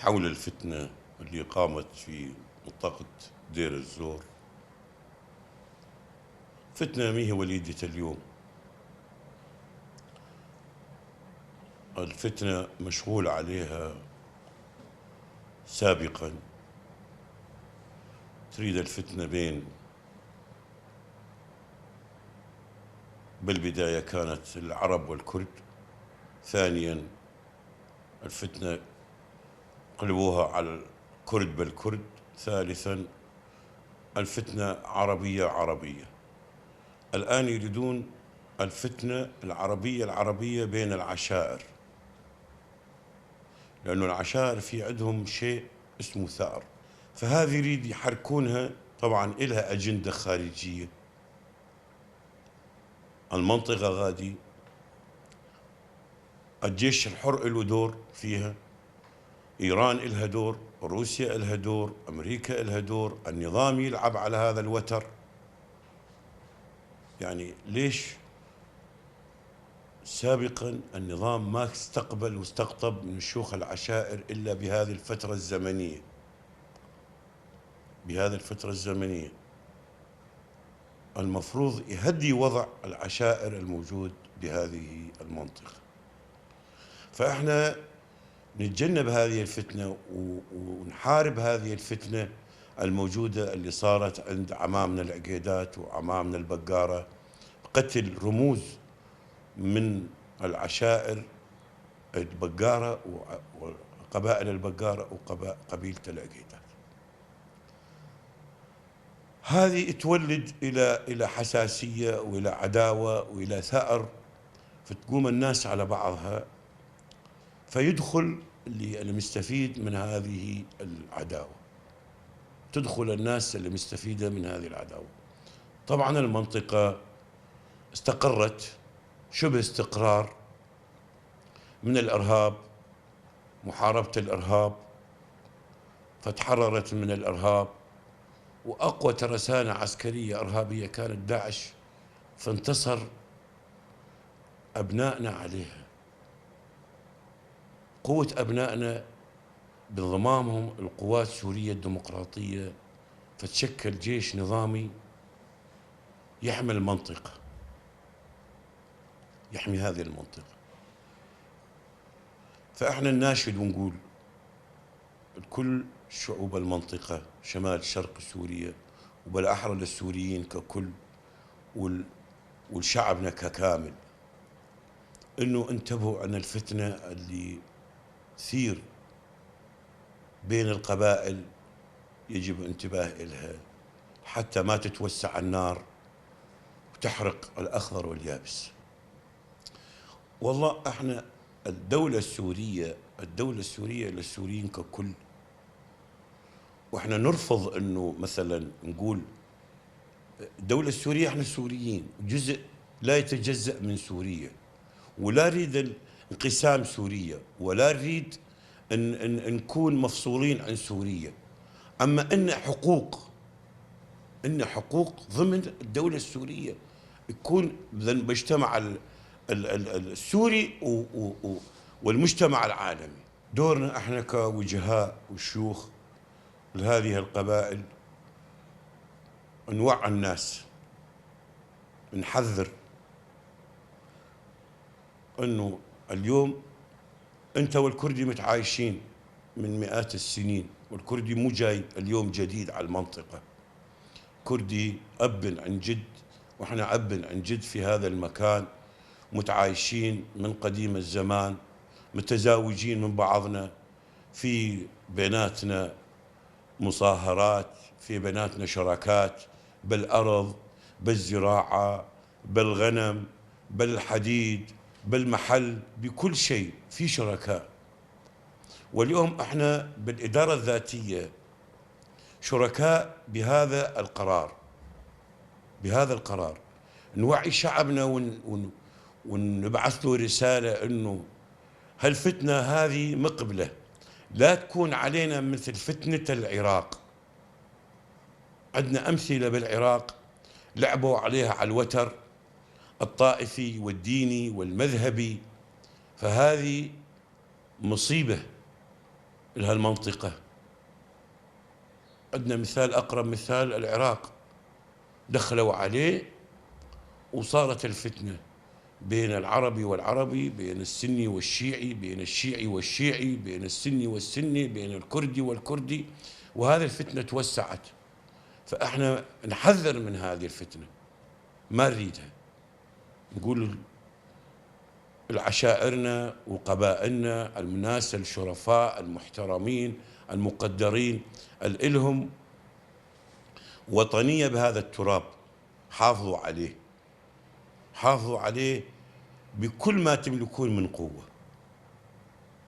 حول الفتنة اللي قامت في منطقة دير الزور. فتنة ما هي وليدة اليوم، الفتنة مشغول عليها سابقا. تريد الفتنة بين، بالبداية كانت العرب والكرد، ثانيا الفتنة قلبوها على الكرد بالكرد، ثالثا الفتنة عربية عربية. الآن يريدون الفتنة العربية بين العشائر، لأنه العشائر في عندهم شيء اسمه ثأر، فهذه يريد يحركونها. طبعا إلها أجندة خارجية. المنطقة غادي الجيش الحر له دور فيها، إيران إلها دور، روسيا إلها دور، أمريكا إلها دور، النظام يلعب على هذا الوتر. يعني ليش سابقا النظام ما استقبل واستقطب من شيوخ العشائر إلا بهذه الفترة الزمنية؟ بهذه الفترة الزمنية المفروض يهدي وضع العشائر الموجود بهذه المنطقة. فإحنا نتجنب هذه الفتنة ونحارب هذه الفتنة الموجودة اللي صارت عند عمامنا العقيدات وعمامنا البقارة، قتل رموز من العشائر البقارة وقبائل البقارة وقبيلة العقيدات. هذه تولد إلى حساسية وإلى عداوة وإلى ثأر، فتقوم الناس على بعضها، فيدخل اللي مستفيد من هذه العداوة، تدخل الناس اللي مستفيدة من هذه العداوة. طبعا المنطقة استقرت شبه استقرار من الإرهاب، محاربة الإرهاب، فتحررت من الإرهاب. وأقوى ترسانة عسكرية إرهابية كانت داعش، فانتصر أبنائنا عليها. قوة أبنائنا بانضمامهم القوات السورية الديمقراطية، فتشكل جيش نظامي يحمي المنطقة، يحمي هذه المنطقة. فإحنا نناشد ونقول لكل شعوب المنطقة شمال شرق سوريا، وبالأحرى للسوريين ككل والشعبنا ككامل، إنه انتبهوا عن الفتنة اللي تثير بين القبائل. يجب الانتباه إلها حتى ما تتوسع النار وتحرق الأخضر واليابس. والله احنا الدولة السورية للسوريين ككل، واحنا نرفض انه مثلا نقول الدولة السورية، احنا السوريين جزء لا يتجزأ من سوريا، ولا نريد انقسام سوريا، ولا نريد ان نكون مفصولين عن سوريا. اما ان حقوق ضمن الدولة السورية يكون مجتمع السوري والمجتمع العالمي. دورنا احنا كوجهاء وشيوخ لهذه القبائل نوعي الناس، نحذر انه اليوم انت والكردي متعايشين من مئات السنين، والكردي مو جاي اليوم جديد على المنطقة. كردي أب عن جد، وإحنا أب عن جد في هذا المكان، متعايشين من قديم الزمان، متزاوجين من بعضنا، في بيناتنا مصاهرات، في بيناتنا شراكات بالأرض، بالزراعة، بالغنم، بالحديد، بالمحل، بكل شيء في شركاء. واليوم احنا بالإدارة الذاتية شركاء بهذا القرار. نوعي شعبنا ونبعث له رسالة انه هالفتنة هذه مقبلة، لا تكون علينا مثل فتنة العراق. عندنا أمثلة بالعراق لعبوا عليها على الوتر الطائفي والديني والمذهبي، فهذه مصيبة لهالمنطقة. عندنا مثال، أقرب مثال العراق، دخلوا عليه وصارت الفتنة بين العربي والعربي، بين السني والشيعي، بين الشيعي والشيعي، بين السني والسني، بين الكردي والكردي، وهذه الفتنة توسعت. فإحنا نحذر من هذه الفتنة، ما نريدها. نقول العشائرنا وقبائلنا الناس الشرفاء المحترمين المقدرين الهم وطنية بهذا التراب، حافظوا عليه، حافظوا عليه بكل ما تملكون من قوة.